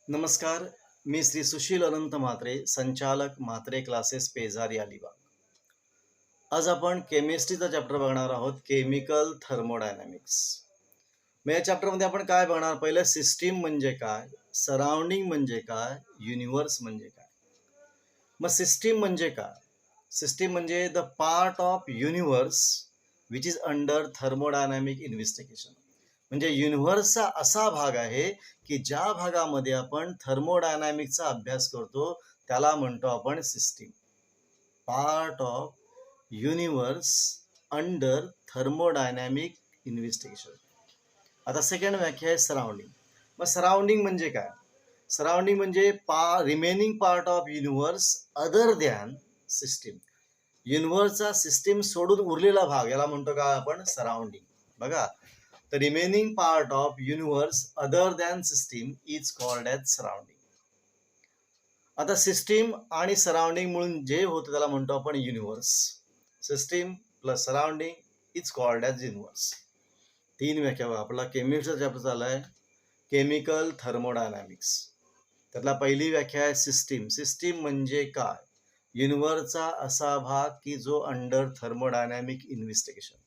नमस्कार. मी श्री सुशील अनंत म्हात्रे, संचालक म्हात्रे क्लासेस पेजारी अलिबाग. आज आपण केमिस्ट्रीचा चॅप्टर बघणार आहोत, केमिकल थर्मोडायनॅमिक्स. मग या चॅप्टरमध्ये आपण काय बघणार? पहिलं सिस्टीम म्हणजे काय, सराउंडिंग म्हणजे काय, युनिव्हर्स म्हणजे काय. मग सिस्टीम म्हणजे काय? सिस्टीम म्हणजे the part of universe which is under thermodynamic investigation. म्हणजे युनिव्हर्सचा असा भाग आहे की ज्या भागामध्ये आपण थर्मोडायनॅमिकचा अभ्यास करतो त्याला म्हणतो आपण system. Part of universe under thermodynamic investigation. आता सेकंड व्याख्या आहे सराउंडिंग. मग सराउंडिंग म्हणजे काय? सराउंडिंग म्हणजे remaining part of universe other than system. युनिव्हर्सचा सिस्टीम सोडून उरलेला भाग याला म्हणतो का आपण? सराउंडिंग. बघा, the remaining part of universe other than system is called as surrounding. आता सिस्टीम आणि सराउंडिंग मिळून जे होतं त्याला म्हणतो आपण universe. System plus surrounding is called as universe. तीन व्याख्या. आपला केमिस्ट्रीचा चॅप्टर चालला आहे केमिकल थर्मोडायनॅमिक्स. त्यातला पहिली व्याख्या आहे सिस्टीम. सिस्टीम म्हणजे काय? युनिव्हर्सचा असा भाग की जो अंडर थर्मोडायनॅमिक इन्व्हेस्टिगेशन.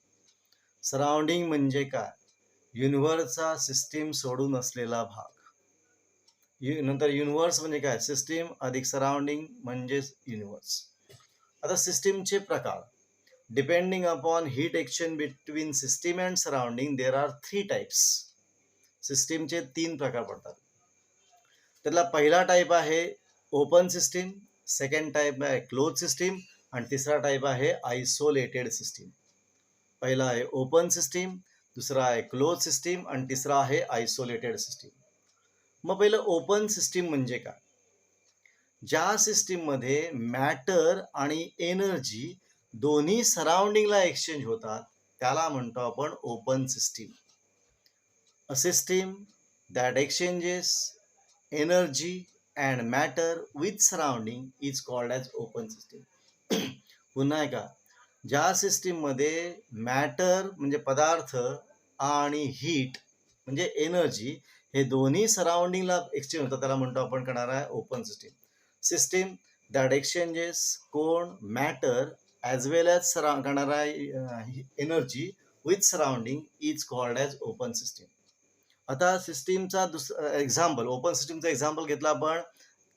सराउंडिंग म्हणजे काय? युनिव्हर्सचा सिस्टीम सोडून असलेला भाग. नंतर युनिव्हर्स म्हणजे काय? सिस्टीम अधिक सराउंडिंग म्हणजेच युनिव्हर्स. आता सिस्टीमचे प्रकार. Depending upon heat exchange between system and surrounding there are 3 types. सिस्टीमचे 3 प्रकार पडतात. त्यातला पहिला टाईप आहे ओपन सिस्टीम, सेकंड टाईप आहे क्लोज सिस्टीम आणि तिसरा टाईप आहे आयसोलेटेड सिस्टीम. पहिला आहे ओपन सिस्टीम, दुसरा आहे क्लोज सिस्टीम आणि तिसरा आहे आयसोलेटेड सिस्टीम. मग पहिलं ओपन सिस्टीम म्हणजे काय? ज्या सिस्टीममध्ये मॅटर आणि एनर्जी दोन्ही सराउंडिंगला एक्सचेंज होतात त्याला म्हणतो आपण open system. A system that exchanges energy and matter with surrounding is called as open system. पुन्हा एकदा, ज्या सिस्टीममध्ये मॅटर म्हणजे पदार्थ आणि हीट म्हणजे एनर्जी हे दोन्ही सराउंडिंगला एक्सचेंज होतात त्याला म्हणतो आपण करणार आहे open system. System that exchanges कोण मॅटर ॲज वेल ॲज करणार आहे energy with surrounding is called as open system. आता सिस्टीमचा एक्झाम्पल, ओपन सिस्टीमचा एक्झाम्पल घेतला आपण.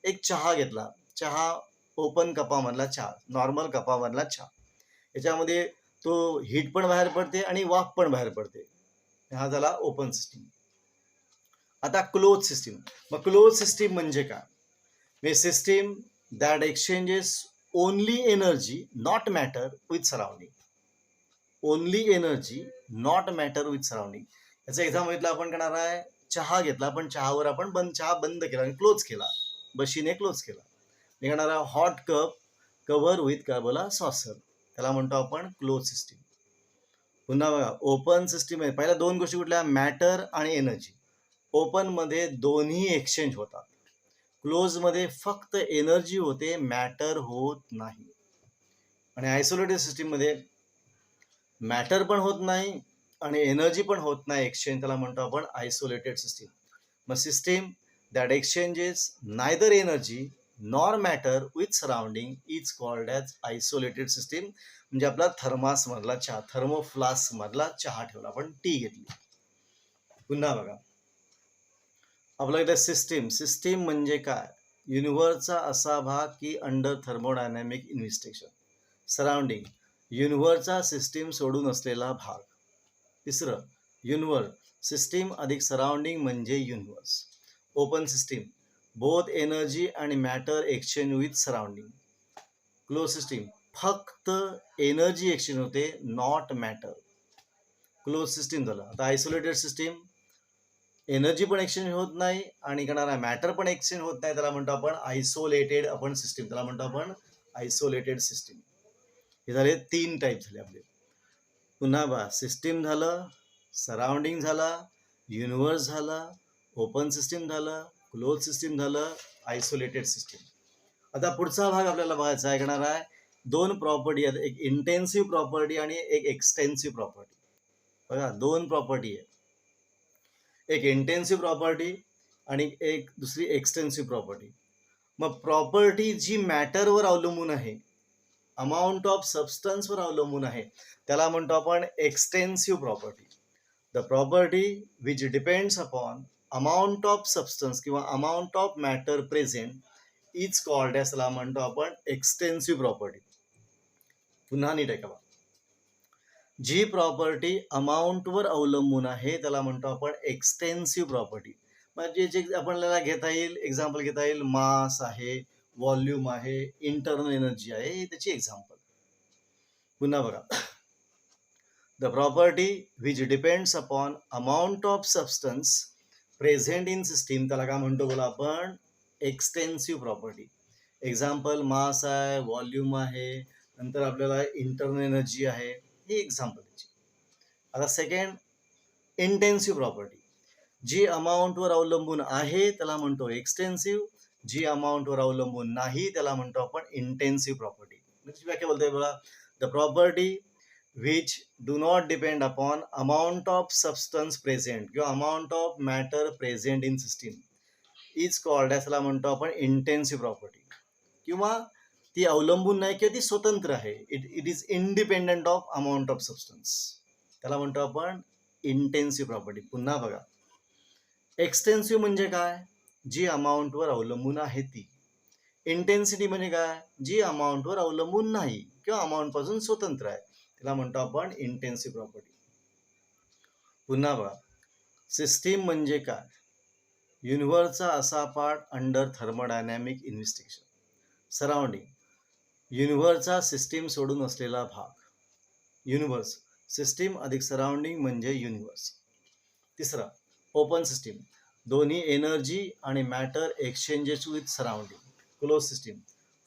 एक चहा घेतला. चहा ओपन कपामधला चहा, नॉर्मल कपामधला चहा. याच्यामध्ये तो हीट पण बाहेर पडते आणि वाफ पण बाहेर पडते. हा झाला ओपन सिस्टीम. आता क्लोज सिस्टीम. मग क्लोज सिस्टीम म्हणजे काय? May system that exchanges only energy not matter with surrounding. Only energy not matter with surrounding. याचा एक्झाम्पल घेतला आपण करणार आहे. चहा घेतला, पण चहावर आपण चहा बंद केला आणि क्लोज केला, बशीने क्लोज केला. निघणार आहे हॉट कप कव्हर विथ काय बोला सॉसर, त्याला म्हणतो आपण क्लोज सिस्टीम. पुन्हा बघा ओपन सिस्टीम आहे. पहिल्या दोन गोष्टी कुठल्या? मॅटर आणि एनर्जी. ओपनमध्ये दोन्ही एक्सचेंज होतात. क्लोजमध्ये फक्त एनर्जी होते, मॅटर होत नाही. आणि आयसोलेटेड सिस्टीममध्ये मॅटर पण होत नाही आणि एनर्जी पण होत नाही एक्सचेंज, त्याला म्हणतो आपण आयसोलेटेड सिस्टीम. मग system that exchanges neither energy nor matter with surrounding is called as isolated system. म्हणजे आपला थर्मासमधला चहा, थर्मोफ्लास्कमधला चहा ठेवला, आपण टी घेतली. पुन्हा बघा आपल्याकडे सिस्टीम. सिस्टीम म्हणजे काय? युनिव्हर्सचा असा भाग की अंडर थर्मोडायनॅमिक इन्व्हेस्टिगेशन. सराउंडिंग युनिव्हर्सचा सिस्टीम सोडून असलेला भाग. तिसरं युनिव्हर्स, सिस्टीम अधिक सराउंडिंग म्हणजे universe. Open system both energy आणि matter exchange with surrounding. Close system फक्त एनर्जी एक्सचेंज होते, नॉट मॅटर. क्लोज सिस्टीम झालं. आता आयसोलेटेड सिस्टीम एनर्जी पण एक्सचेंज होत नाही आणि करणारा मॅटर पण एक्सचेंज होत नाही, त्याला म्हणतो आपण आयसोलेटेड आपण सिस्टीम, त्याला म्हणतो आपण आयसोलेटेड सिस्टीम. हे झाले 3 टाईप झाले आपले. पुन्हा बा सिस्टीम झालं, सराउंडिंग झाला, युनिव्हर्स झाला, ओपन सिस्टीम झालं, क्लोज सिस्टीम झालं, आयसोलेटेड सिस्टीम. आता पुढचा भाग आपल्याला बघायचा ऐकणार आहे. 2 प्रॉपर्टी आहेत, एक इंटेन्सिव्ह प्रॉपर्टी आणि एक एक्सटेन्सिव्ह प्रॉपर्टी. बघा 2 प्रॉपर्टी आहे. एक इंटेन्सिव्ह प्रॉपर्टी आणि एक दुसरी एक्सटेन्सिव्ह प्रॉपर्टी. मग प्रॉपर्टी जी मॅटरवर अवलंबून आहे, अमाऊंट ऑफ सबस्टन्सवर अवलंबून आहे, त्याला म्हणतो आपण extensive property. The property which depends upon amount of substance किंवा amount of matter present is called, याला म्हणतो आपण एक्सटेन्सिव्ह प्रॉपर्टी. पुन्हा नीट ऐका. जी प्रॉपर्टी अमाऊंटवर अवलंबून आहे त्याला म्हणतो आपण एक्सटेन्सिव्ह प्रॉपर्टी. म्हणजे जे आपल्याला घेता येईल, एक्झाम्पल घेता येईल, मास आहे, व्हॉल्यूम आहे, इंटरनल एनर्जी आहे, हे त्याची एक्झाम्पल. पुन्हा बघा. The property which depends upon amount of substance present in system, त्याला काय म्हणतो बोला आपण एक्सटेन्सिव्ह प्रॉपर्टी. एक्झाम्पल मास आहे, व्हॉल्यूम आहे, नंतर आपल्याला इंटरनल एनर्जी आहे, ही एक्झाम्पल त्याची. आता सेकंड, इंटेन्सिव्ह प्रॉपर्टी. जी अमाऊंटवर अवलंबून आहे त्याला म्हणतो एक्सटेन्सिव्ह, जी अमाऊंटवर अवलंबून नाही त्याला म्हणतो आपण इंटेन्सिव्ह प्रॉपर्टी. त्याची व्याख्या बोलतोय बघा. The property which do not depend upon amount of substance present किंवा amount of matter present in system is called, याला म्हणतो आपण इंटेन्सिव्ह प्रॉपर्टी. किंवा ती अवलंबून नाही किंवा ती स्वतंत्र आहे, it is independent of amount of substance, त्याला म्हणतो आपण इंटेन्सिव्ह प्रॉपर्टी. पुन्हा बघा. एक्सटेन्सिव्ह म्हणजे काय? जी अमाऊंटवर अवलंबून आहे ती. इंटेन्सिटी म्हणजे काय? जी अमाऊंटवर अवलंबून नाही किंवा अमाऊंट पासून स्वतंत्र आहे, त्याला म्हणतो आपण इंटेन्सिव्ह प्रॉपर्टी. पुन्हा बघा. सिस्टीम म्हणजे काय? युनिव्हर्सचा असा part under thermodynamic investigation. Surrounding, युनिव्हर्सचा सिस्टीम सोडून असलेला भाग. युनिव्हर्स, सिस्टीम अधिक सराउंडिंग म्हणजे युनिव्हर्स. तिसरा, ओपन सिस्टीम, दोन्ही एनर्जी आणि matter exchanges with surrounding. Close system,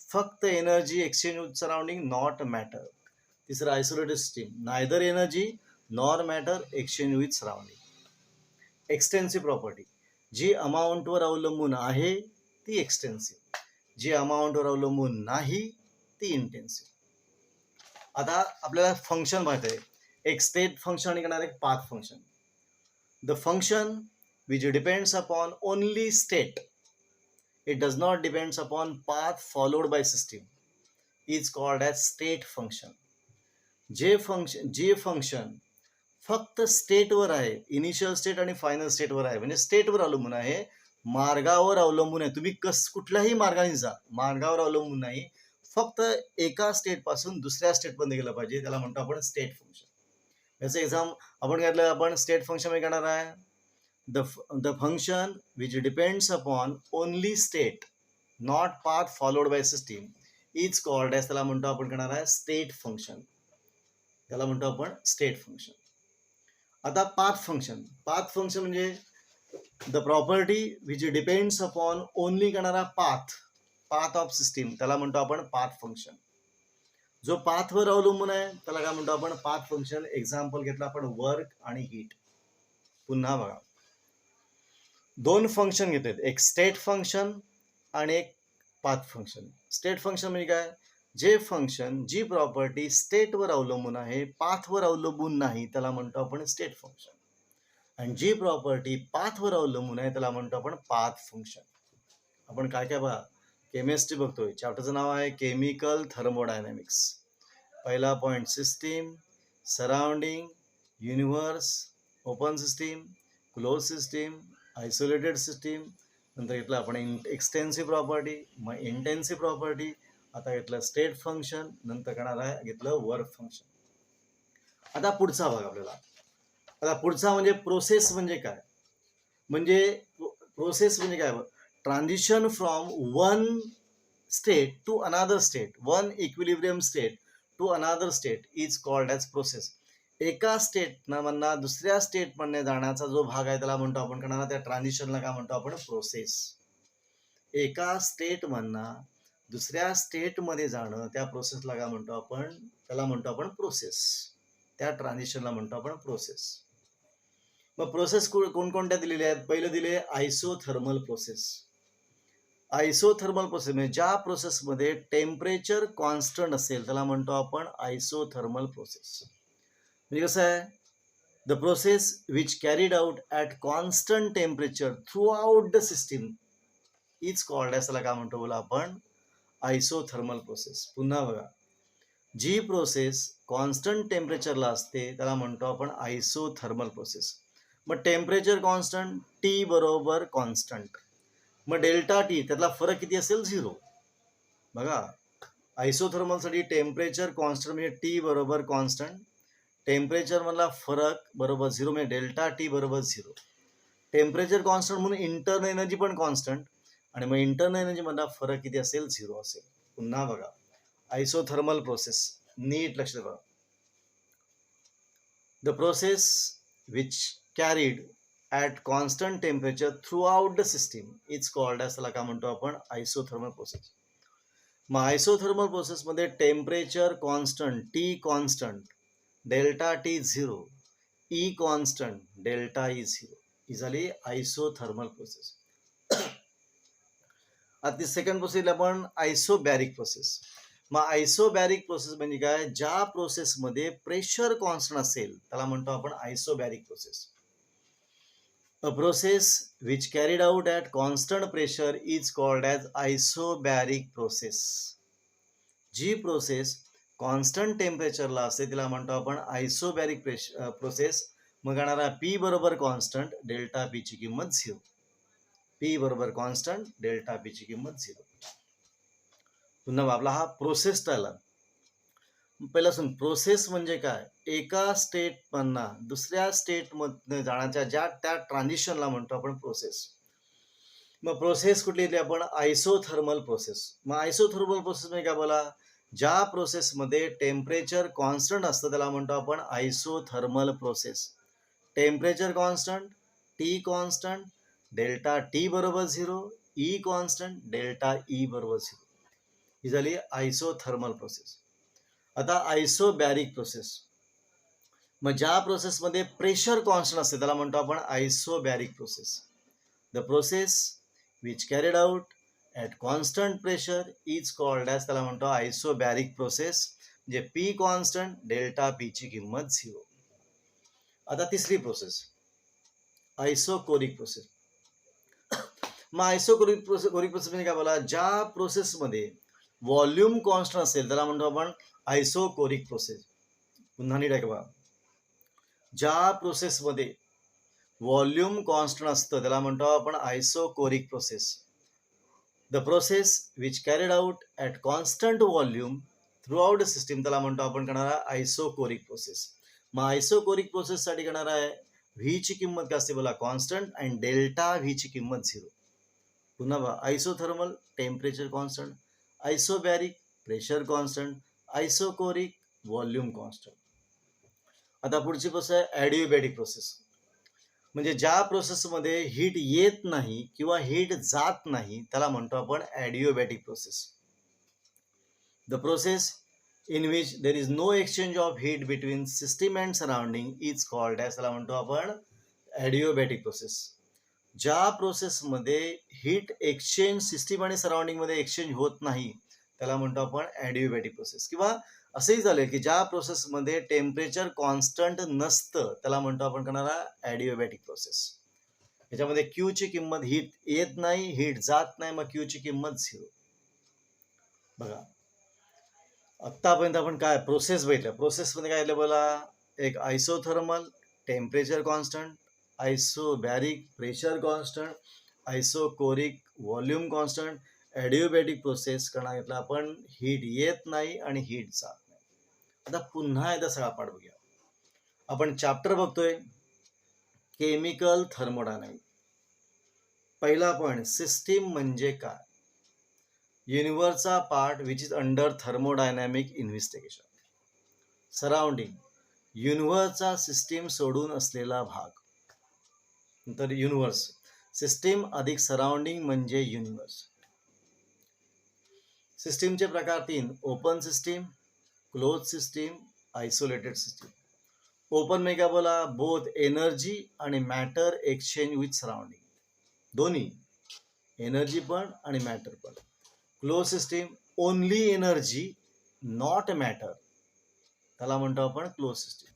फक्त energy exchange with surrounding, not matter. तिसरा, isolated system, neither energy nor matter exchange with surrounding. Extensive property, जी अमाऊंटवर अवलंबून आहे ती एक्सटेन्सिव्ह, जी अमाऊंटवर अवलंबून नाही ती इंटेन्सिव्ह. आता आपल्याला फंक्शन माहिती आहे, एक स्टेट फंक्शन आणि एक path function. The function which depends upon only state, it does not depends upon path followed by system, is called as state function. जे फंक्शन फक्त स्टेटवर आहे, इनिशियल स्टेट आणि फायनल स्टेटवर आहे, म्हणजे स्टेटवर अवलंबून आहे, मार्गावर अवलंबून आहे. तुम्ही कुठल्याही मार्गाने जा, मार्गावर अवलंबून नाही, फक्त एका स्टेट पासून दुसऱ्या स्टेटपर्यंत गेलं पाहिजे, त्याला म्हणतो आपण स्टेट फंक्शन. याचं एक्झाम आपण घेतलं, आपण स्टेट फंक्शन मध्ये घेणार आहे. The function which depends upon only state, not path followed by system, is called as, त्याला म्हणतो आपण करणार आहे स्टेट फंक्शन, त्याला म्हणतो आपण स्टेट फंक्शन. आता पाथ फंक्शन म्हणजे the property which depends upon only करणारा पाथ ऑफ सिस्टीम, त्याला म्हणतो आपण पाथ फंक्शन. जो पाथवर अवलंबून आहे त्याला काय म्हणतो आपण पाथ फंक्शन. एक्झाम्पल घेतला आपण वर्क आणि हीट. पुन्हा बघा. दोन फंक्शन घेतात, एक स्टेट फंक्शन आणि एक पाथ फंक्शन. स्टेट फंक्शन म्हणजे काय? जे फंक्शन, जी प्रॉपर्टी स्टेटवर अवलंबून आहे, पाथवर अवलंबून नाही, त्याला म्हणतो आपण स्टेट फंक्शन. आणि जी प्रॉपर्टी पाथवर अवलंबून आहे त्याला म्हणतो आपण पाथ फंक्शन. आपण काय काय बघा, केमिस्ट्री बघतोय, चॅप्टरचं नाव आहे केमिकल थर्मोडायनॅमिक्स. पहिला point system, surrounding, universe, open system, close system, isolated system. नंतर घेतलं आपण एक्सटेन्सिव्ह प्रॉपर्टी, मग इंटेन्सिव्ह प्रॉपर्टी. आता घेतलं स्टेट फंक्शन, नंतर करणार आहे घेतलं वर्क फंक्शन. आता पुढचा भाग आपल्याला. आता पुढचा म्हणजे प्रोसेस म्हणजे काय? प्रोसेस म्हणजे काय? Transition from one state to another state, one equilibrium state to another state is called as process. एका स्टेटमधनं दुसऱ्या स्टेटमध्ये जाण्याचा जो भाग आहे त्याला म्हणतो आपण करणार, त्या ट्रान्झिशनला काय म्हणतो आपण प्रोसेस. एका स्टेटमधनं दुसऱ्या स्टेटमध्ये जाणं, त्या प्रोसेसला काय म्हणतो आपण, त्याला म्हणतो आपण प्रोसेस. त्या ट्रान्झिशनला म्हणतो आपण प्रोसेस. मग प्रोसेस कोणकोणत्या दिलेल्या आहेत? पहिलं दिले आयसोथर्मल प्रोसेस. आयसोथर्मल प्रोसेस म्हणजे ज्या प्रोसेसमध्ये टेम्परेचर कॉन्स्टंट असेल त्याला म्हणतो आपण आयसोथर्मल प्रोसेस. म्हणजे कसं आहे, the process which carried out at constant temperature through out the system is called as, त्याला काय म्हणतो बोला आपण, आयसोथर्मल प्रोसेस. पुन्हा बघा, जी प्रोसेस कॉन्स्टंट टेम्परेचरला असते त्याला म्हणतो आपण आयसोथर्मल प्रोसेस. मग टेम्परेचर कॉन्स्टंट, टी बरोबर कॉन्स्टंट, मग डेल्टा टी त्यातला फरक किती असेल, 0. बघा, आयसोथर्मलसाठी टेम्परेचर कॉन्स्टंट म्हणजे टी बरोबर कॉन्स्टंट, टेम्परेचरमधला फरक बरोबर 0 म्हणजे डेल्टा टी बरोबर 0. टेम्परेचर कॉन्स्टंट म्हणून इंटरनल एनर्जी पण कॉन्स्टंट, आणि मग इंटरनल एनर्जीमधला फरक किती असेल, 0 असेल. पुन्हा बघा, आयसोथर्मल प्रोसेस, नीट लक्ष द्या. The process which carried at constant temperature through out the system is called as, त्याला काय म्हणतो आपण, आयसोथर्मल प्रोसेस. मग आयसोथर्मल प्रोसेसमध्ये temperature constant, T constant, delta T 0, E constant, delta E 0, ही झाली आयसोथर्मल प्रोसेस. आता सेकंड प्रोसेस आपण आयसोबॅरिक प्रोसेस. मग आयसोबॅरिक प्रोसेस म्हणजे काय, ज्या प्रोसेसमध्ये प्रेशर कॉन्स्टंट असेल त्याला म्हणतो आपण isobaric process. A process which carried out at constant pressure is called as isobaric process. जी प्रोसेस कॉन्स्टंट टेम्परेचरला असते तिला म्हणतो आपण आयसोबॅरिक प्रोसेस. मग येणारा पी बरोबर कॉन्स्टंट, डेल्टा पी ची किंमत 0. पी बरोबर कॉन्स्टंट, डेल्टा पी ची किंमत 0. पुन्हा आपला हा प्रोसेस टाळला. पहिला सुन, प्रोसेस म्हणजे काय, एका स्टेटमधना दुसऱ्या स्टेटमध्ये जाण्याच्या ज्या त्या ट्रान्झिशनला म्हणतो आपण प्रोसेस. मग प्रोसेस कुठली येते आपण, आयसोथर्मल प्रोसेस. मग आयसोथर्मल प्रोसेस म्हणजे काय बोला, ज्या प्रोसेसमध्ये टेम्परेचर कॉन्स्टंट असतं त्याला म्हणतो आपण isothermal process. Temperature constant, T constant, delta T बरोबर 0, ई कॉन्स्टंट, डेल्टा ई बरोबर 0, ही झाली आयसोथर्मल प्रोसेस. आता आयसोबॅरिक प्रोसेस, मग ज्या प्रोसेसमध्ये प्रेशर कॉन्स्टंट असते त्याला म्हणतो आपण isobaric process. The process which carried out at constant pressure is called as, त्याला म्हणतो आयसोबॅरिक प्रोसेस, म्हणजे पी कॉन्स्टंट, डेल्टा पी ची किंमत 0. आता तिसरी प्रोसेस, आयसोकोरिक प्रोसेस. मग आयसोकोरिक प्रोसेस म्हणजे काय बोला, ज्या प्रोसेसमध्ये व्हॉल्यूम कॉन्स्टंट असेल त्याला म्हणतो आपण आयसोकोरिक प्रोसेस. पुन्हा नीट आहे बघा, ज्या प्रोसेसमध्ये व्हॉल्यूम कॉन्स्टंट असतं त्याला म्हणतो आपण isochoric process. The process which carried out at constant volume through out the system त्याला म्हणतो आपण करणारा आयसोकोरिक प्रोसेस. मग आयसोकोरिक प्रोसेससाठी करणार आहे, व्ही ची किंमत काय असते बोला, कॉन्स्टंट, आणि डेल्टा व्ही ची किंमत 0. पुन्हा बघा, isothermal temperature constant, isobaric pressure constant, isochoric volume constant. आता पुढची प्रोसेस आहे ॲडिओबॅटिक प्रोसेस. म्हणजे ज्या प्रोसेसमध्ये हीट येत नाही किंवा हीट जात नाही त्याला म्हणतो आपण adiabatic process. The process in which there is no exchange of heat between system and surrounding is called as, त्याला म्हणतो आपण ॲडिओबॅटिक प्रोसेस. ज्या प्रोसेसमध्ये हीट एक्सचेंज सिस्टीम आणि सराउंडिंगमध्ये एक्सचेंज होत नाही त्याला म्हणतो आपण ॲडिओबॅटिक प्रोसेस. किंवा असंही झालं की ज्या प्रोसेसमध्ये टेम्परेचर कॉन्स्टंट नसतं त्याला म्हणतो आपण करणारा ॲडिओबॅटिक प्रोसेस. याच्यामध्ये क्यू ची किंमत, हीट येत नाही, हीट जात नाही, मग क्यू ची किंमत 0. बघा, आत्तापर्यंत आपण काय प्रोसेस बघितल्या. प्रोसेसमध्ये काय आलं बोला, एक isothermal temperature constant, isobaric pressure constant, isochoric volume constant, adiabatic process करणार घेतला आपण, हीट येत नाही आणि हीट जात नाही. आता पुन्हा एकदा सगळा पाठ बघूया. आपण चॅप्टर बघतोय केमिकल थर्मोडायनामिक. पहिला पॉईंट, सिस्टीम म्हणजे काय, युनिव्हर्सचा part which is under thermodynamic investigation. Surrounding, युनिव्हर्सचा सिस्टीम सोडून असलेला भाग. नंतर युनिव्हर्स, सिस्टीम अधिक सराउंडिंग म्हणजे युनिव्हर्स. सिस्टीमचे प्रकार 3, open system, close system, isolated system. Open म्हणजे काय बोला, बोथ एनर्जी आणि मॅटर एक्सचेंज विथ सराउंडिंग, दोन्ही एनर्जी पण आणि मॅटर पण. Close system, only energy not matter, त्याला म्हणतो आपण क्लोज सिस्टीम.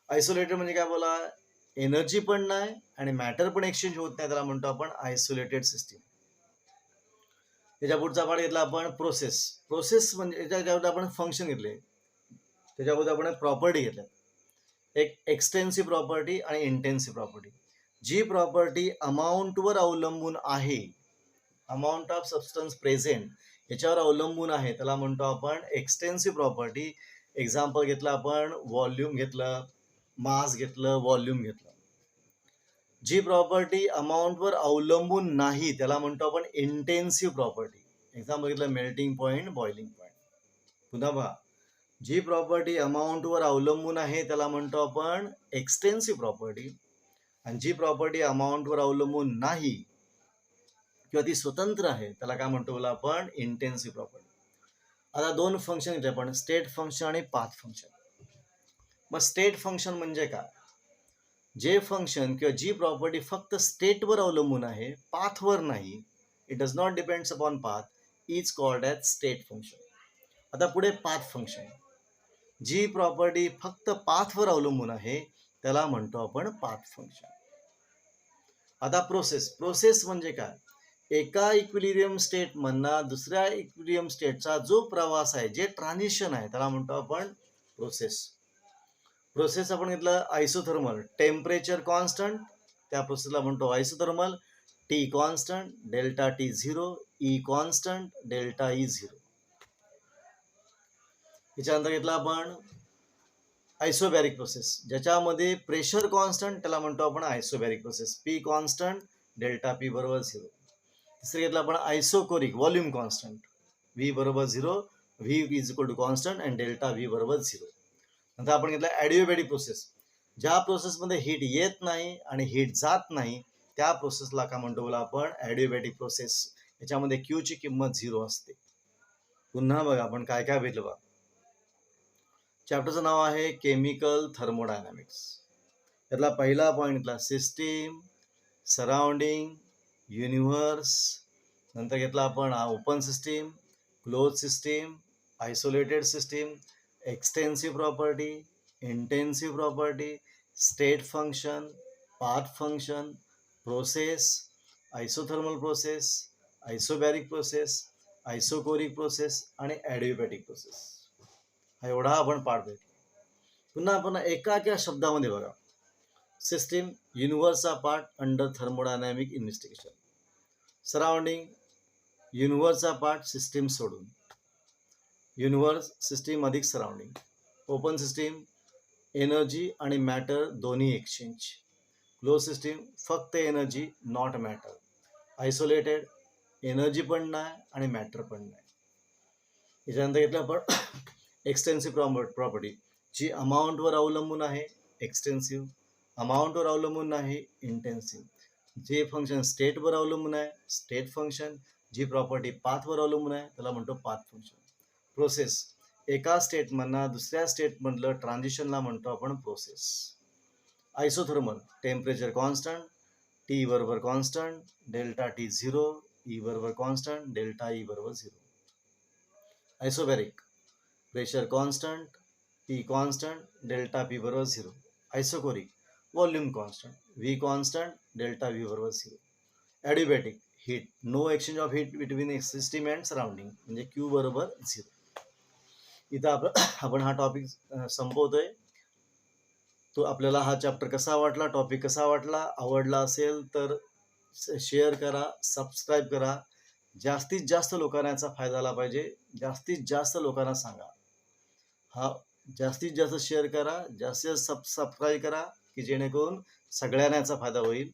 आयसोलेटेड म्हणजे काय बोला, एनर्जी पण नाही आणि मॅटर पण एक्सचेंज होत नाही, त्याला म्हणतो आपण आयसोलेटेड सिस्टीम. त्याच्या पुढचा पार्ट घेतला आपण प्रोसेस. प्रोसेस म्हणजे याच्यावर आपण फंक्शन घेतले, त्याच्याबद्दल आपण प्रॉपर्टी घेतल्या. एक एक्सटेन्सिव्ह प्रॉपर्टी आणि इंटेन्सिव्ह प्रॉपर्टी. जी प्रॉपर्टी अमाऊंटवर अवलंबून आहे, अमाऊंट ऑफ सबस्टन्स प्रेझेंट याच्यावर अवलंबून आहे, त्याला म्हणतो आपण एक्सटेन्सिव्ह प्रॉपर्टी. एक्झाम्पल घेतलं आपण, व्हॉल्यूम घेतलं, मास घेतलं, व्हॉल्यूम घेतलं. जी प्रॉपर्टी अमाऊंटवर अवलंबून नाही त्याला म्हणतो आपण इंटेन्सिव्ह प्रॉपर्टी. एक्झाम्पल घेतलं मेल्टिंग पॉईंट, बॉइलिंग पॉईंट. पुन्हा पहा, जी प्रॉपर्टी अमाऊंटवर अवलंबून आहे त्याला म्हणतो आपण एक्सटेन्सिव्ह प्रॉपर्टी, आणि जी प्रॉपर्टी अमाऊंटवर अवलंबून नाही किंवा ती स्वतंत्र आहे त्याला काय म्हणतो बोला आपण इंटेन्सिव्ह प्रॉपर्टी. आता दोन फंक्शन घेतले आपण, स्टेट फंक्शन आणि पाथ फंक्शन. मग स्टेट फंक्शन म्हणजे काय? जे फंक्शन किंवा जी प्रॉपर्टी फक्त स्टेटवर अवलंबून आहे, पाथवर नाही, it does not depends upon path, is called as state function. आता पुढे पाथ फंक्शन. जी प्रॉपर्टी फक्त पाथवर अवलंबून आहे त्याला म्हणतो आपण पाथ फंक्शन. आता प्रोसेस. प्रोसेस म्हणजे काय? एका इक्विलिब्रियम स्टेट मधनं दुसऱ्या इक्विलिब्रियम स्टेटचा जो प्रवास आहे, जे ट्रान्झिशन आहे त्याला म्हणतो आपण प्रोसेस. प्रोसेस आपण घेतलं आयसोथर्मल, टेम्परेचर कॉन्स्टंट, त्या प्रोसेसला म्हणतो isothermal. T constant, delta T zero, E constant, delta E zero. याच्यानंतर घेतला आपण आयसोबॅरिक प्रोसेस, ज्याच्यामध्ये प्रेशर कॉन्स्टंट त्याला म्हणतो आपण isobaric process. P constant, delta P बरोबर झिरो. तिसरं घेतलं आपण आयसोकोरिक, व्हॉल्यूम कॉन्स्टंट, व्ही बरोबर zero, V is equal to constant आणि डेल्टा व्ही बरोबर झिरो. नंतर आपण घेतलं ॲडिओबॅटिक प्रोसेस, ज्या प्रोसेसमध्ये हीट येत नाही आणि हीट जात नाही त्या प्रोसेसला का म्हणतो बोला आपण ॲडिओबॅटिक प्रोसेस. याच्यामध्ये क्यूची किंमत झिरो असते. पुन्हा बघा आपण काय काय भेटलं बघा. चॅप्टरचं नाव आहे केमिकल थर्मोडायनामिक्स. यातला पहिला पॉईंट घेतला सिस्टीम, सराउंडिंग, युनिव्हर्स. नंतर घेतला आपण open system, close system, isolated system, extensive property, intensive property, state function, path function, process, isothermal process, isobaric process, isochoric process आणि ॲडिओबॅटिक प्रोसेस. हा एवढा आपण पाठ भेटला. पुन्हा आपण एका शब्दामध्ये बघा. सिस्टीम, युनिव्हर्सचा part under thermodynamic investigation. Surrounding, युनिव्हर्सचा पार्ट सिस्टीम सोडून. युनिव्हर्स, सिस्टीम अधिक सराउंडिंग. ओपन सिस्टीम, एनर्जी आणि मॅटर दोन्ही एक्सचेंज. क्लोज सिस्टीम, फक्त energy not matter. Isolated, energy पण नाही आणि मॅटर पण नाही. याच्यानंतर घेतलं आपण एक्सटेन्सिव्ह प्रॉपर्टी, जी अमाऊंटवर अवलंबून आहे एक्सटेन्सिव्ह, अमाऊंटवर अवलंबून आहे इंटेन्सिव्ह. जे फंक्शन स्टेटवर अवलंबून आहे स्टेट फंक्शन, जी प्रॉपर्टी पाथवर अवलंबून आहे त्याला म्हणतो पाथ फंक्शन. प्रोसेस, एका स्टेटमधनं दुसऱ्या स्टेटमधलं ट्रान्झिशनला म्हणतो आपण process. Isothermal, temperature constant, T बरोबर constant, delta T zero, E बरोबर कॉन्स्टंट, डेल्टा ई बरोबर zero. Isobaric, pressure constant, P constant, delta P बरोबर zero. Isochoric, volume constant, V constant, delta V बरोबर zero. Adiabatic, heat, no exchange of heat between system and surrounding, म्हणजे Q बरोबर zero. इथं आपण हा topic संपवतोय. तो आपल्याला हा चॅप्टर कसा वाटला, टॉपिक कसा वाटला, आवडला असेल तर शेअर करा, सबस्क्राईब करा. जास्तीत जास्त लोकांना याचा फायदा झाला पाहिजे. जास्तीत जास्त लोकांना सांगा. हा जास्तीत जास्त शेअर करा, जास्तीत जास्त सबस्क्राईब करा की जेणेकरून सगळ्यांना याचा फायदा होईल.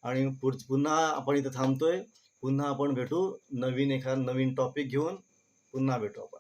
आणि पुन्हा आपण इथं थांबतोय. पुन्हा आपण भेटू नवीन टॉपिक घेऊन. पुन्हा भेटू आपण.